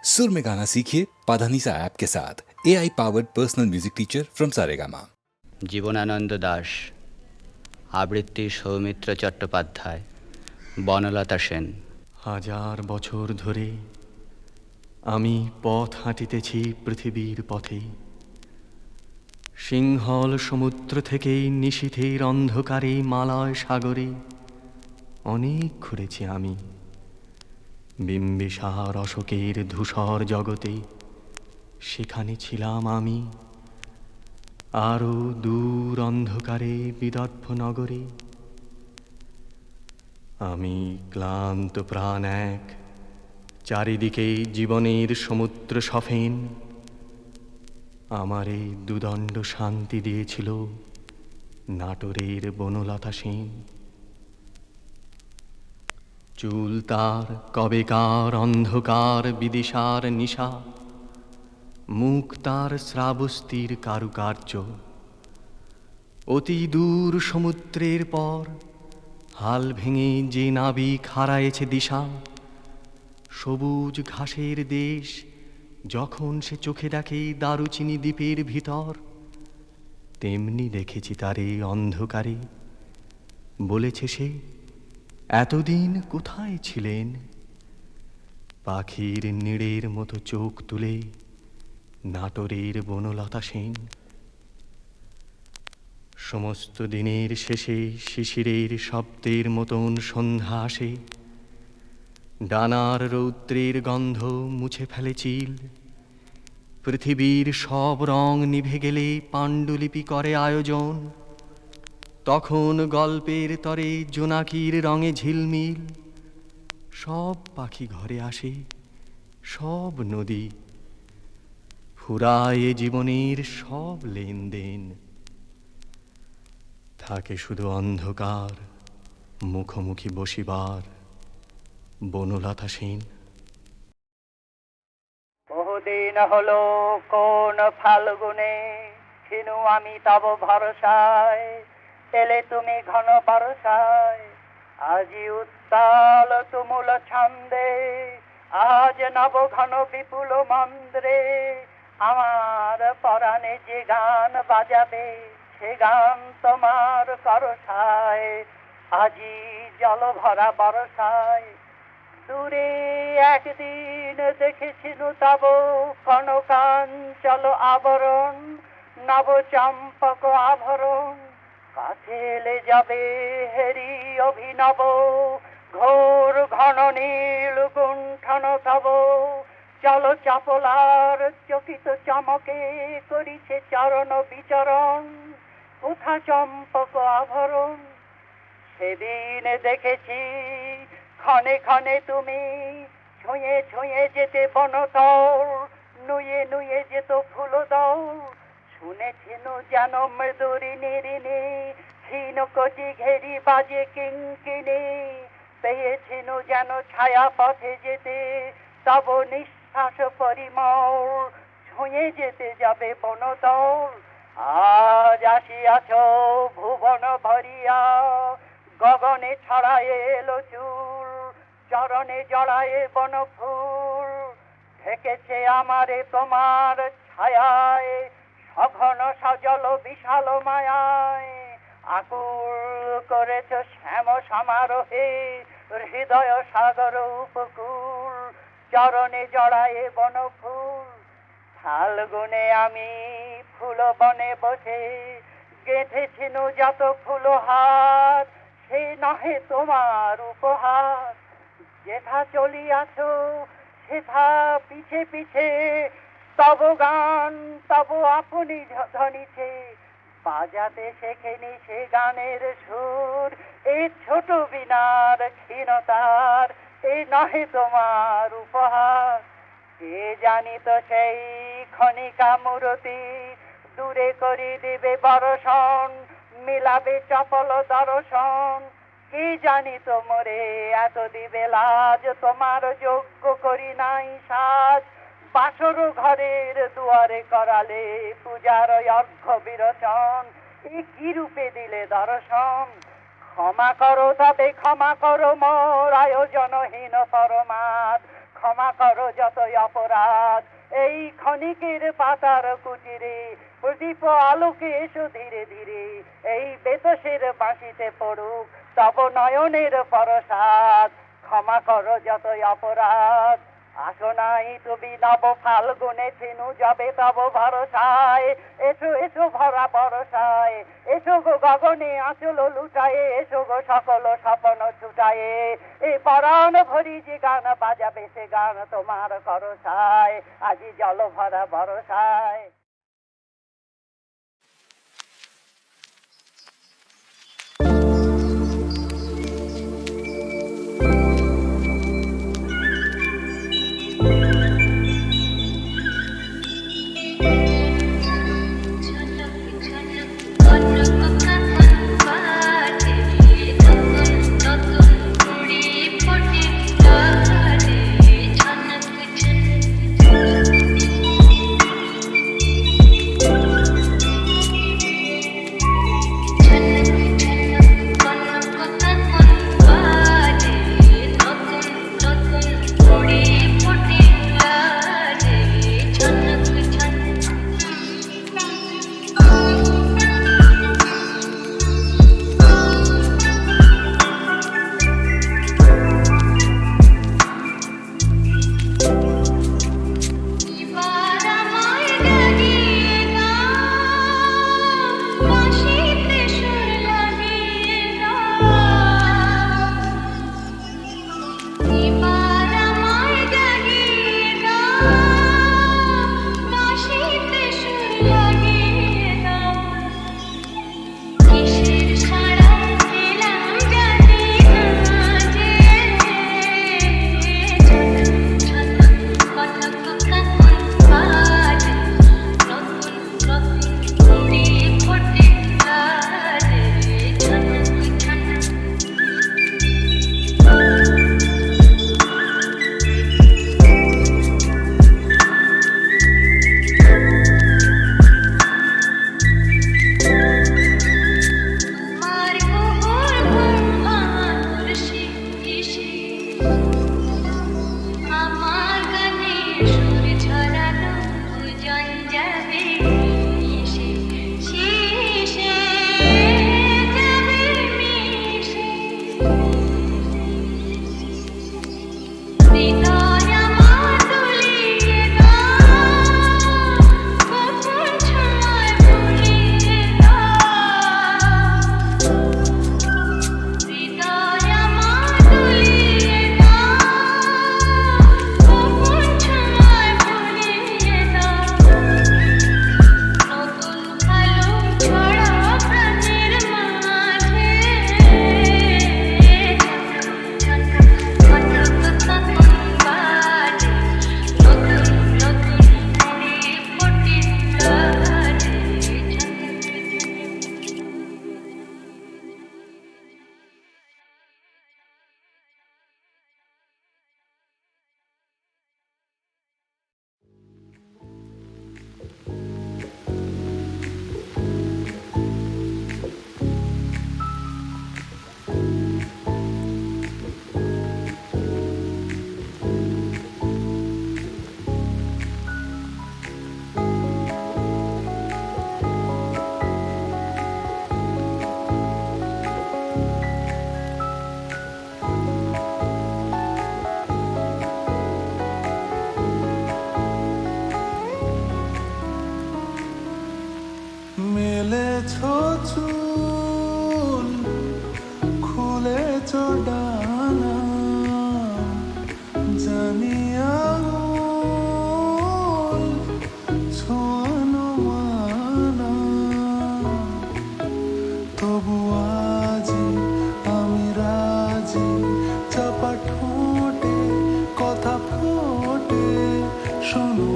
सुर में गाना सीखिए पाधानीसा ऐप के साथ AI powered personal music teacher from Saregama. Jibanananda Das, আবৃত্তি সৌমিত্র চট্টোপাধ্যায়, বনলতা সেন। হাজার বছর ধরে আমি পথ হাঁটিতেছি পৃথিবীর পথে, সিংহল সমুদ্র থেকে নিশীথের অন্ধকারে মালয় সাগরে অনেক ঘুরেছি আমি। বিম্বিসার অশোকের ধূসর জগতে সেখানে ছিলাম আমি। আরও দূর অন্ধকারে বিদর্ভ নগরে আমি ক্লান্ত প্রাণ এক, চারিদিকে জীবনের সমুদ্র সফেন। আমারে দুদণ্ড শান্তি দিয়েছিল নাটোরের বনলতা সেন। চুল তার কবেকার অন্ধকার বিদিশার নিশা, মুখ তার শ্রাবস্তির কারুকার্য। অতি দূর সমুদ্রের পর হাল ভেঙে যে নাবিক হারায়েছে দিশা, সবুজ ঘাসের দেশ যখন সে চোখে দেখে দারুচিনি দ্বীপের ভিতর, তেমনি দেখেছি তারে অন্ধকারে। বলেছে সে, এতদিন কোথায় ছিলেন? পাখির নীড়ের মতো চোখ তুলে নাটোরের বনলতা সেন। সমস্ত দিনের শেষে শিশিরের শব্দের মতন সন্ধ্যা আসে, ডানার রৌদ্রের গন্ধ মুছে ফেলে চিল। পৃথিবীর সব রং নিভে গেলে পাণ্ডুলিপি করে আয়োজন, তখন গল্পের তরে জোনাকির রঙে ঝিলমিল। সব পাখি ঘরে আসে, সব নদী ফুরায় জীবনের সব লেনদেন। থাকে শুধু অন্ধকার মুখোমুখি বসিবার বনলতা সেন। বহুদিন হলো কোন ফাল্গুনে ছিনু আমি তব ভরসায়, এলে তুমি ঘন বরসায়। আজি উত্তাল তুমুল ছন্দে, আজ নব ঘন বিপুল মন্দ্রে। আমার পরাণে যে গান বাজাবে, সে গান তোমার করসায়। আজি জল ভরা বরসায়, দূরে একদিন দেখেছিনু তব কনকাঞ্চল আবরণ, নব চম্পক আভরণ। কাছে এলে যাবে হেরি অভিনব, ঘোর ঘন নীল গুণ্ঠন তব। চল চাপলার চকিত চমকে করিছে চরণ বিচরণ, কোথা চম্পক আভরণ। সেদিন দেখেছি ক্ষণে ক্ষণে তুমি ছুঁয়ে ছুঁয়ে যেতে বনতল, নুয়ে নুয়ে যেত ফুলদল। শুনেছিনু যেন মৃদুরি নিরিনি, ক্ষীণ কচি ঘেরি বাজে কিঙ্কিনি। পেয়েছিনু যেন ছায়া পথে যেতে তব নিঃশ্বাস পরিমল, ছুঁয়ে যেতে যাবে বনতল। আজ আসিয়াছ ভুবন ভরিয়া, গগনে ছড়ায়ে এলো চুল, চরণে জড়ায়ে বন ফুল। ঢেকেছে আমারে তোমার ছায়ায়, সঘন সজল বিশাল মায়ায়। আকুল করেছ শ্যাম সমারোহে হৃদয় সাগর উপকূল, চরণে জড়ায়ে বন ফুল। ফাল্গুনে আমি ফুল বনে বসে গেঁথেছিনু যত ফুলহার, সে নহে তোমার উপহার। যেথা চলিয়াছ সেথা পিছে পিছে, তব গান তব আপনি ধ্বনিছে। বাজাতে শেখেনি সে গানের সুর, এই ছোট বিনার ক্ষীণতার, এ নহে তোমার উপহার। কে জানিত সেই ক্ষণিকা মূরতি, দূরে করি দিবে বরষণ, মিলাবে চপল দর্শন। কি জানিত মোরে এত দিবে লাজ, তোমার যোগ্য করি নাই সাজ। বাসর ঘরের দুয়ারে করালে পূজার অর্ঘ্য বিরচন, এ কি রূপে দিলে দর্শন। ক্ষমা করো তবে ক্ষমা করো মোর আয়োজনহীন পরমাদ, ক্ষমা করো যতই অপরাধ। এই ক্ষণিকের পাতার কুটিরে প্রদীপ আলোকে এসো ধীরে ধীরে, এই বেতসের বাঁশিতে পড়ুক তব নয়নের পরশাদ। ক্ষমা করো যতই অপরাধ। আসো নাই তুমি নব ফাল্গুনে ছিনু যাবে তব ভরসায়, এসো এসো ভরা বরসায়, এসো গো গগনে আঁচল লুটায়ে, এসো গো সকল স্বপ্ন ছুটায়ে, এই পরাণ ভরি যে গান বাজাবে সে গান তোমার করসায়, আজি জল ভরা বরসায়। মেলেছো চুল, খুলেছো ডানা, জানি আঙুল ছোঁয়ানো মানা, তবু আজি আমি রাজি, চাপা ঠোঁটে কথা ফোটে, শোনো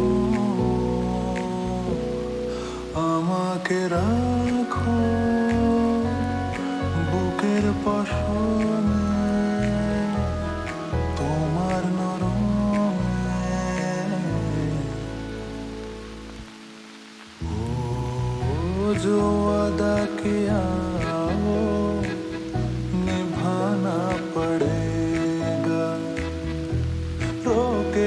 আমাকে রাখো বুকের পাশনে, তোমার নরমে, ও जो वादा किया वो निभाना पड़ेगा, रोके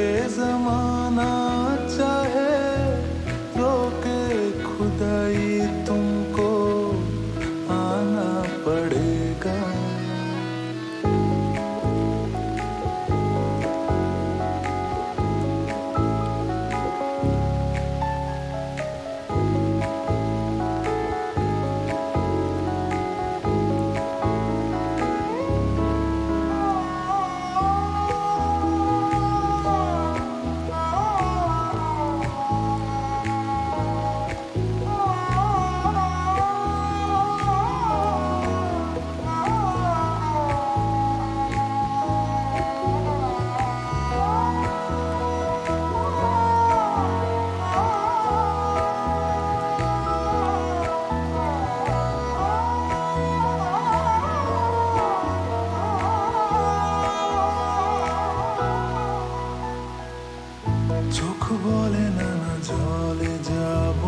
চোখ বলে না না জলে যাব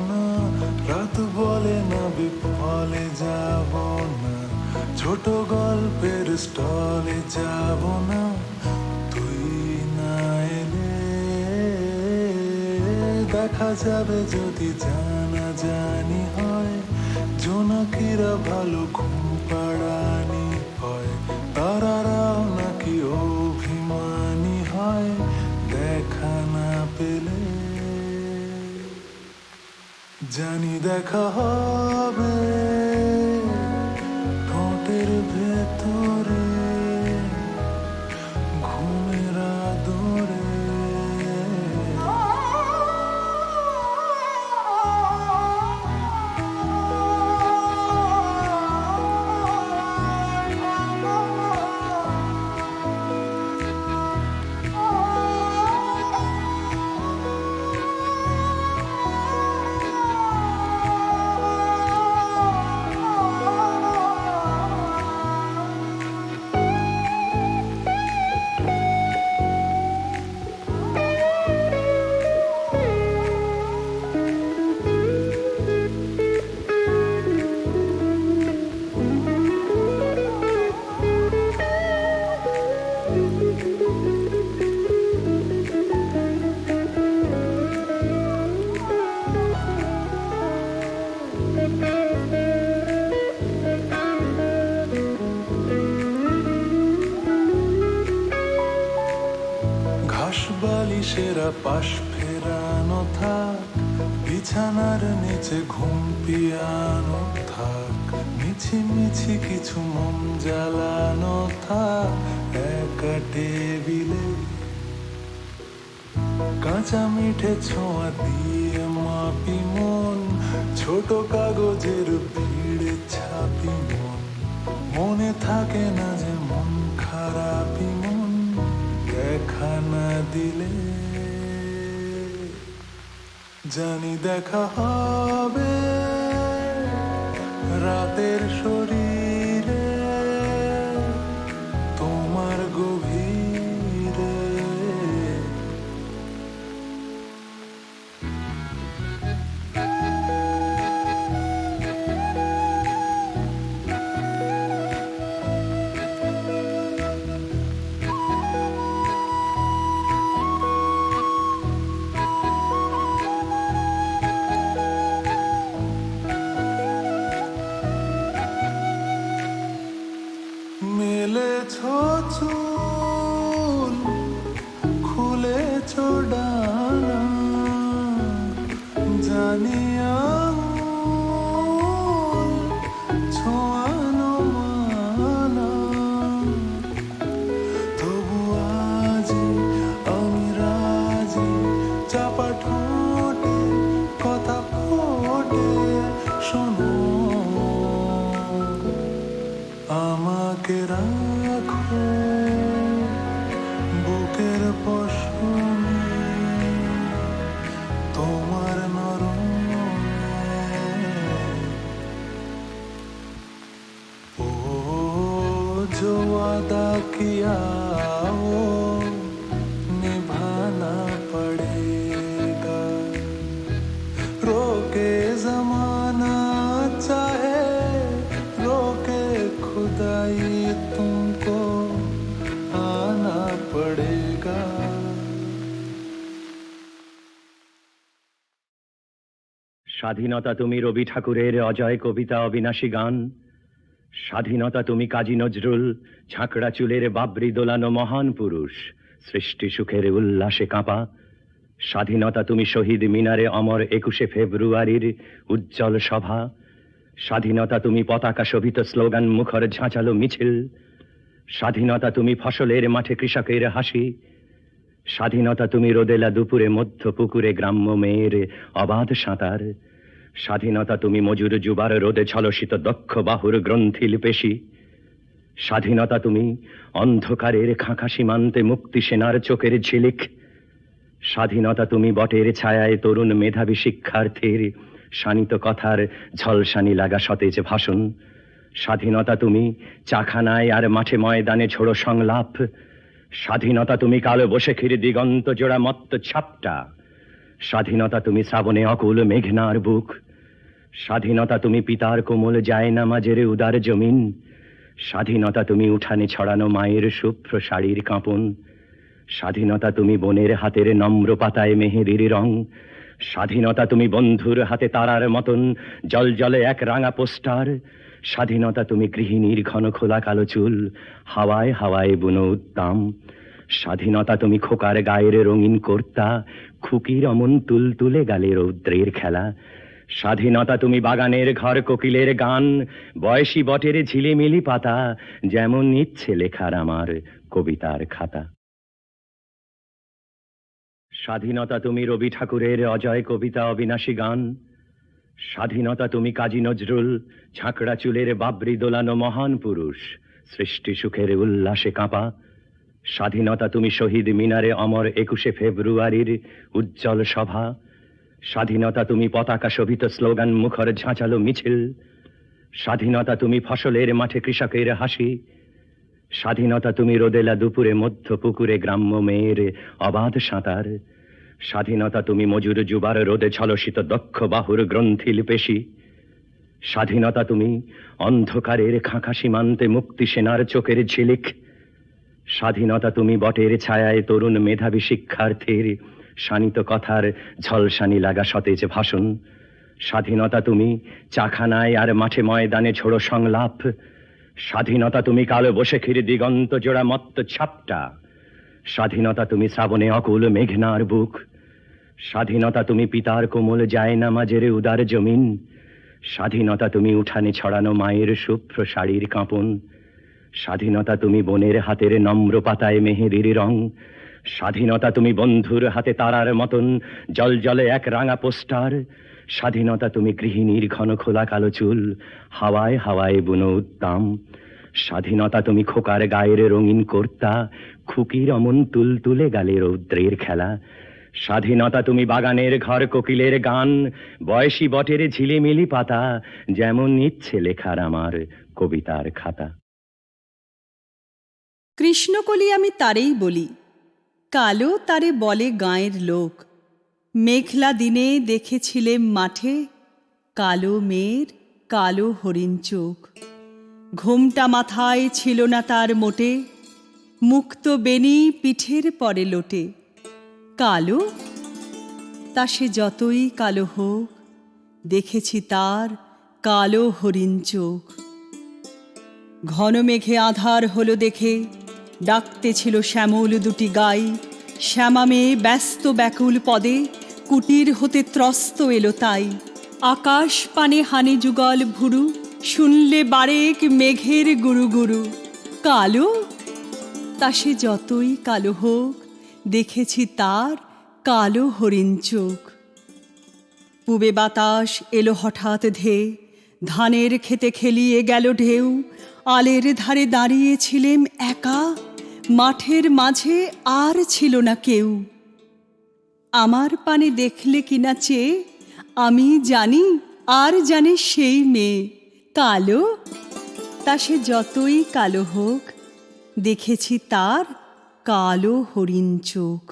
না, রাত বলে না বিফলে যাব না, ছোট গল্পের স্টলে যাব না, তুই না এলে দেখা যাবে যদি জানা জানি হয়, জোনাকিরা ভালো ঘুম পাড়ানি হয়, তারারাও নাকি অভিমানী হয় দেখা না পেলে। জানি দেখা হবে ঠোঁটের ভেতরে ঘুমের আদরে। ঘাস বালিশেরা পাশ ফেরানো থাক, বিছানার নিচে ঘুম পিয়ানো থাক, মিছি কিছু মন জ্বালানো থাক একা টেবিলে, কাঁচা মিঠে ছোঁয়া দিয়ে মাপি মন, ছোট কাগজের ভিড়ে ছাপি মন, মনে থাকে না যে মন খারাপই মন দেখা না দিলে। জানি দেখা হবে রাতের শরীরে তোমার গভীরে। মেলেছ চুল খুলেছ ডানা, জানি আঙুল ছোঁয়ানো মানা, তবু আজি আমি রাজি, চাপা ঠোঁটে কথা ফোটে শোনো, আমাকে রাখো বুকের পশমে তোমার নরমে। ও जो वादा किया वो निभाना पड़ेगा, रोके जमाना चाहे रोके खुदाई तुमको आना पड़ेगा। স্বাধীনতা তুমি রবি ঠাকুরের অজয় কবিতা অবিনাশী গান, স্বাধীনতা তুমি কাজী নজরুল ঝাঁকড়া চুলের বাবরি দোলানো মহান পুরুষ সৃষ্টি সুখের উল্লাসে কাঁপা, স্বাধীনতা তুমি শহীদ মিনারে অমর 21শে ফেব্রুয়ারির উজ্জ্বল সভা, স্বাধীনতা তুমি পতাকা শোভিত স্লোগান মুখর ঝাঁচালো মিছিল, স্বাধীনতা তুমি ফসলের মাঠে কৃষকের হাসি, স্বাধীনতা তুমি রোদেলা দুপুরে মধ্য পুকুরে গ্রাম্য মেয়ের অবাধ সাঁতার, স্বাধীনতা তুমি মজুর যুবার রোদে ঝলসিত দক্ষ বাহুর গ্রন্থিল পেশি, স্বাধীনতা তুমি অন্ধকারের খাঁখা সীমান্তে মুক্তি সেনার চোখের ঝিলিক, স্বাধীনতা তুমি বটের ছায়ায় তরুণ মেধাবী শিক্ষার্থীর শানিত কথার ঝলসানি লাগা সতেজ ভাষণ, স্বাধীনতা তুমি চাখানায় আর মাঠে ময়দানে ঝোড়ো সংলাপ, স্বাধীনতা তুমি কালো বৈশাখীর দিগন্ত জোড়া মত্ত ছাপটা, স্বাধীনতা তুমি শ্রাবণে অকুল মেঘনার বুক, স্বাধীনতা তুমি পিতার কোমল যায় নামাজের উদার জমিন, স্বাধীনতা তুমি উঠানে ছড়ানো মায়ের শুভ্র শাড়ির কাঁপন, স্বাধীনতা তুমি বনের হাতের নম্র পাতায় মেহেদির রং, স্বাধীনতা তুমি বন্ধুর হাতে তারার মতন জল জলে এক রাঙা পোস্টার, স্বাধীনতা তুমি গৃহিণীর ঘন খোলা কালো চুল হাওয়ায় হাওয়ায় বুনো উদ্দাম, স্বাধীনতা তুমি খোকার গায়ের রঙিন কর্তা, খুকির অমন তুলতুলে গালে রৌদ্রের খেলা, স্বাধীনতা তুমি বাগানের ঘর কোকিলের গান, বয়সী বটের ঝিলিমিলি পাতা, যেমন ইচ্ছে লেখার আমার কবিতার খাতা। স্বাধীনতা তুমি রবি ঠাকুরের অজয় কবিতা অবিনাশী গান, স্বাধীনতা তুমি কাজী নজরুল ঝাঁকড়া চুলের বাবরি দোলানো মহান পুরুষ, সৃষ্টি সুখের উল্লাসে কাঁপা, স্বাধীনতা তুমি শহীদ মিনারে অমর 21শে ফেব্রুয়ারির উজ্জ্বল সভা, স্বাধীনতা তুমি পতাকা শোভিত স্লোগান মুখর ঝাঁচালো মিছিল, স্বাধীনতা তুমি ফসলের মাঠে কৃষকের হাসি, স্বাধীনতা তুমি রোদেলা দুপুরে মধ্য পুকুরে গ্রাম্য মেয়ের অবাধ সাঁতার, স্বাধীনতা তুমি মজুর যুবার রোদে ঝলসিত দক্ষ বাহুর গ্রন্থিল পেশি, স্বাধীনতা তুমি অন্ধকারের খাঁকা সীমান্তে মুক্তি সেনার চোখের ঝিলিক, স্বাধীনতা তুমি বটের ছায়ায় তরুণ মেধাবী শিক্ষার্থীর শানিত কথার ঝলসানি লাগা সতেজ ভাষণ, স্বাধীনতা তুমি চাখানায় আর মাঠে ময়দানে ঝোড়ো সংলাপ, স্বাধীনতা তুমি কালো বৈশাখীর দিগন্ত জোড়া মত্ত ছাপটা, স্বাধীনতা তুমি শ্রাবণে অকুল মেঘনার বুক, স্বাধীনতা তুমি পিতার কোমল যায় নামাজের উদার জমিন, স্বাধীনতা তুমি উঠানে ছড়ানো মায়ের শুভ্র শাড়ির কাঁপন, স্বাধীনতা তুমি বনের হাতের নম্র পাতায় মেহেদির রং, স্বাধীনতা তুমি বন্ধুর হাতে তারার মতন জল জলে এক রাঙা পোস্টার, স্বাধীনতা তুমি গৃহিণীর ঘন খোলা কালো চুল হাওয়ায় হাওয়ায় বুনো উদ্দাম, স্বাধীনতা তুমি খোকার গায়ের রঙিন কর্তা, খুকির অমন তুলতুলে গালে রৌদ্রের খেলা, স্বাধীনতা তুমি বাগানের ঘর কোকিলের গান, বয়সী বটের ঝিলিমিলি পাতা, যেমন ইচ্ছে লেখার আমার কবিতার খাতা। কৃষ্ণকলি আমি তারেই বলি, কালো তারে বলে গাঁয়ের লোক, মেঘলা দিনে দেখেছিলেম মাঠে কালো মেয়ের কালো হরিণ চোখ, ঘোমটা মাথায় ছিল না তার মোটে, মুক্ত বেনি পিঠের পরে লোটে, কালো তা সে যতই কালো হোক, দেখেছি তার কালো হরিণ চোখ। ঘন মেঘে আধার হলো দেখে ডাকতেছিল শ্যামল দুটি গাই, শ্যামা মেয়ে ব্যস্ত ব্যাকুল পদে কুটির হতে ত্রস্ত এলো তাই, আকাশ পানে হানি যুগল ভুরু, শুনলে বারেক মেঘের গুরু গুরু, কালো তা সে যতই কালো হোক, দেখেছি তার কালো হরিণ চোখ। পূবে বাতাস এলো হঠাৎ ধেয়ে, ধানের খেতে খেলিয়ে গেল ঢেউ, আলের ধারে দাঁড়িয়েছিলেম একা, মাঠের মাঝে আর ছিল না কেউ। আমার পানে দেখলে কিনা চেয়ে, আমি জানি আর জানে সেই মেয়ে, কালো তা সে যতই কালো হোক, দেখেছি তার কালো হরিণ চোখ।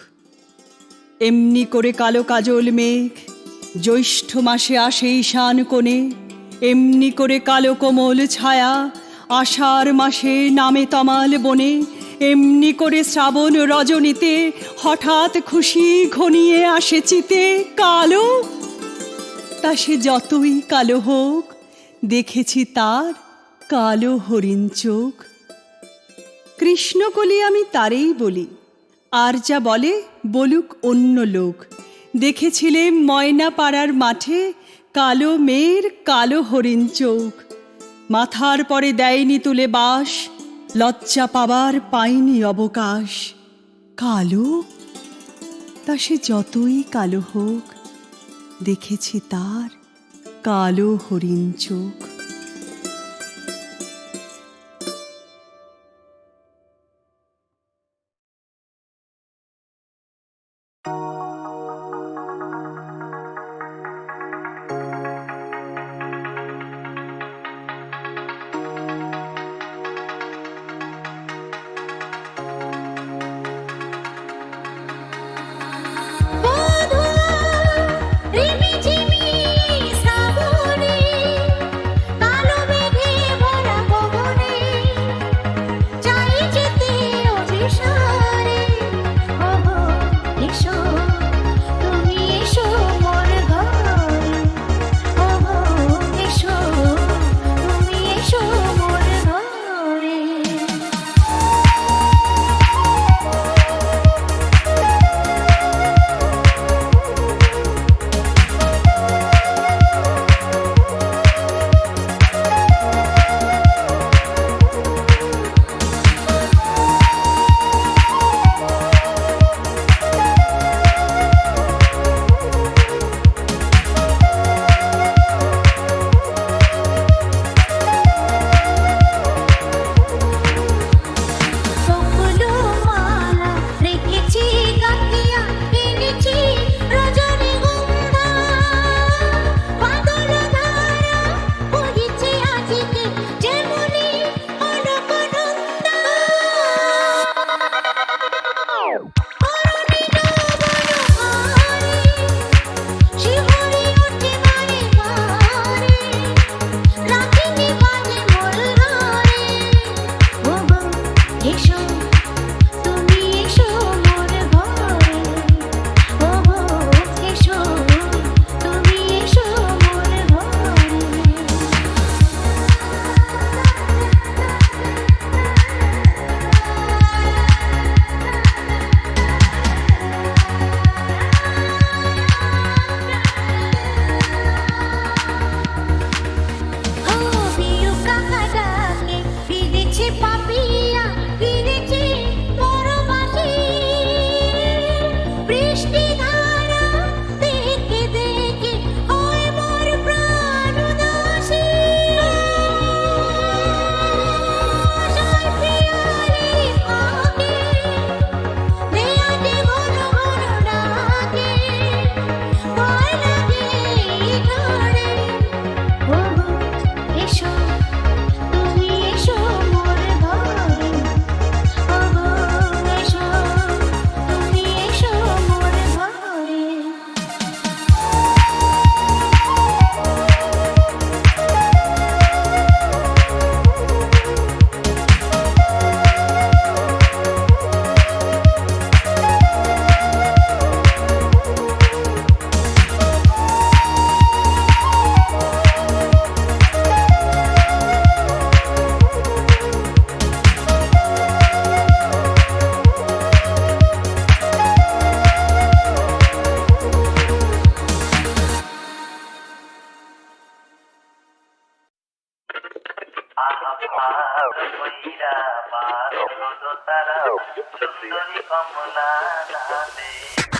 এমনি করে কালো কাজল মেঘ জ্যৈষ্ঠ মাসে আসে ঈশান কোণে, এমনি করে কালো কোমল ছায়া আষাঢ় মাসে নামে তমাল বনে, এমনি করে শ্রাবণ রজনীতে হঠাৎ খুশি ঘনিয়ে আসে চিতে, কালো তা সে যতই কালো হোক, দেখেছি তার কালো হরিণ চোখ। কৃষ্ণকলি আমি তারেই বলি, আর যা বলে বলুক অন্য লোক, দেখেছিলেম ময়না পাড়ার মাঠে কালো মেয়ের কালো হরিণ চোখ, মাথার পরে দেয়নি তুলে বাস, লজ্জা পাবার পায়নি অবকাশ, কালো তা সে যতই কালো হোক, দেখেছি তার কালো হরিণ চোখ।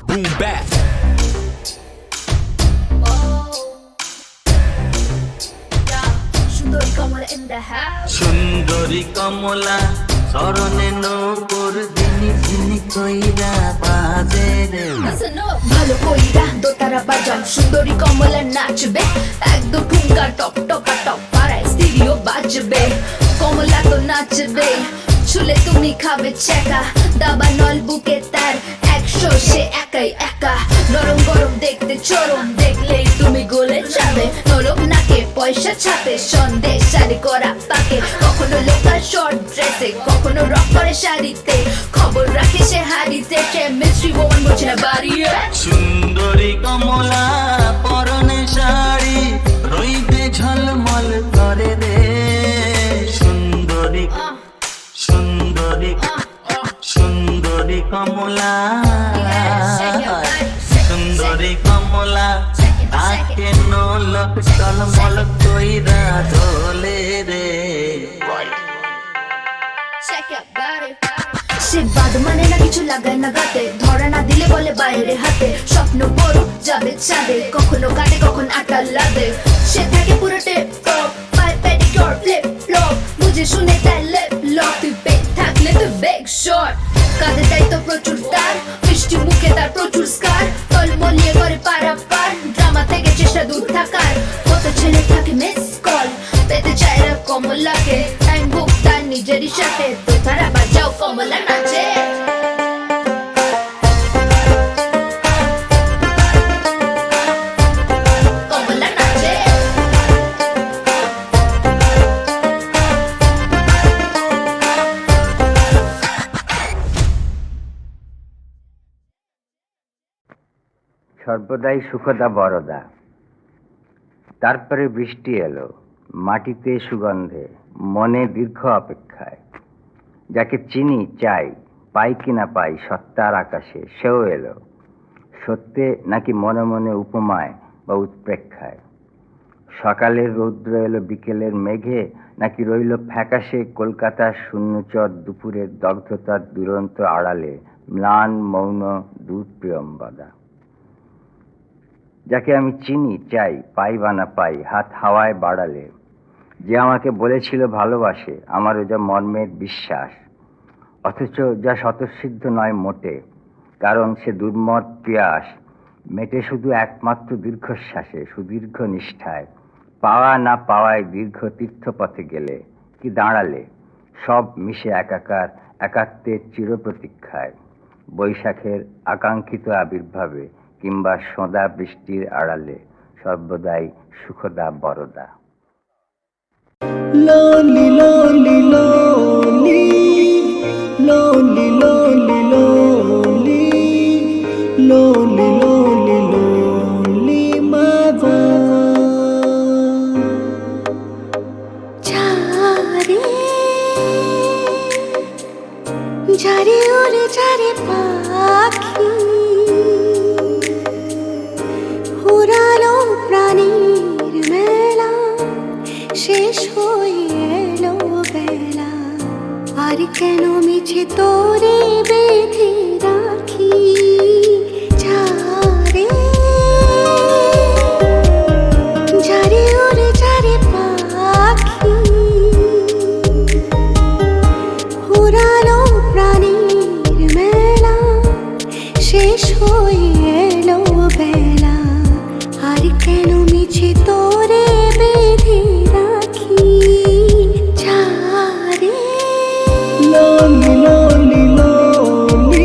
Boom bap. সুন্দরী কমলা শরণে নপুর দিনি দিনি কইরা বাজে রে। ভালো কইরা দোতারা বাজাও সুন্দরী কমলা নাচবে একদম ঠুমকা টপ টপ টপ পাড়ায় স্টিরিও বাজবে কমলা তো নাচবে ছুলে তুমি খাবে চেকা দাবা নল বুকে তার 100 সে একাই একা নরম গরম দেখতে চরম দেখলেই তুমি গলে যাবে নরম নাকে পয়সা ছাপে সন্দেশ শাড়ি করা পাকে কখনো লোকাল শর্ট ড্রেসে কখনো রক করে শাড়িতে খবর রাখে সে হাড়িতে কেমিস্ট্রি ওমান বুঝে না বাড়িয়ে সুন্দরী কমলা পরনে শাড়ি রইতে ঝলমল করে রে। সুন্দরী সুন্দরী সুন্দরী কমলা সুন্দরী কমলা তাকে নলক টলমল কইরা ধলে রে। সে বাদ মানে না কিছু লাগায় না গাতে ধরা না দিলে বলে বাইরে হাতে স্বপ্ন বড় যাবে চাঁদে কখনো কাটে কখন আটা লাগে সে থাকে পুরো টেপ টপ পাই পেডিকিউর ফ্লিপ ফ্লপ বুঝে শুনে তার লেপ লক তুই পেট থাকলে তুই বেগ শট কাঁধে তাই তো প্রচুর তার মিষ্টি মুখে তার প্রচুর স্কার টলমলিয়ে করে পারাপার ড্রামা থেকে চেষ্টা দূর থাকার কত ছেলে থাকে মিস কল পেতে চায় রা কমলাকে টাইম বুক তার নিজেরই সাথে তো তারা বাজাও কমলা নাচে কমলা নাচে সর্বদাই সুখদা বরদা। তারপরে বৃষ্টি এলো, মাটিতে সুগন্ধে, মনে দীর্ঘ অপেক্ষায়। যাকে চিনি চাই, পাই কিনা পাই সত্তার আকাশে, সেও এলো। সত্যে নাকি মনে মনে উপমায় বা উৎপ্রেক্ষায়। সকালের রৌদ্র এলো বিকেলের মেঘে, নাকি রইল ফ্যাকাশে কলকাতার শূন্যচর দুপুরের দগ্ধতার দুরন্ত আড়ালে ম্লান মৌন দূর প্রিয়ম্বদা। যাকে আমি চিনি চাই, পাই বা না পাই হাত হাওয়ায় বাড়ালে, যে আমাকে বলেছিল ভালোবাসে, আমারও যা মর্মের বিশ্বাস, অথচ যা স্বতঃসিদ্ধ নয় মোটে, কারণ সে দুর্মদ পিয়াস মেটে শুধু একমাত্র দীর্ঘশ্বাসে, সুদীর্ঘ নিষ্ঠায়, পাওয়া না পাওয়ায় দীর্ঘ তীর্থপথে গেলে কি দাঁড়ালে, সব মিশে একাকার, একাত্মের চিরপ্রতীক্ষায়, বৈশাখের আকাঙ্ক্ষিত আবির্ভাবে কিংবা সদা বৃষ্টির আড়ালে, সর্বদাই Sukhada Barada. Lonely, lonely, lonely, lonely, lonely, lonely, lonely, lonely, lonely mother. যারে ওরে যারে পাখি পুরানো প্রাণীর মেলা শেষ হয়ে এলো বেলা, আর কেন মিছে তোরে বেঁধে রাখি যারে যারে ওরে যারে পাখি পুরানো প্রাণীর মেলা শেষ হয়ে এলো বেলা, আর কেন মিছে তোরে বেঁধে রাখি যারে। Lonely, lonely, lonely,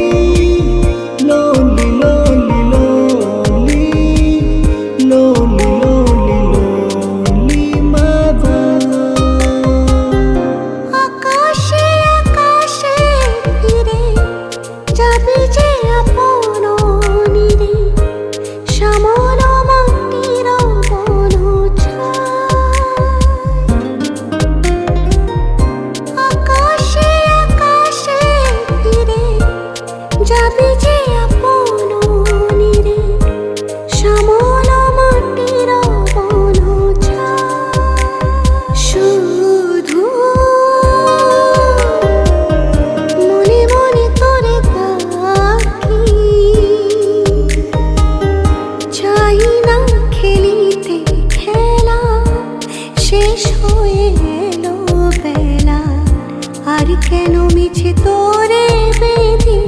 কেন মিছে তোরে বেঁধে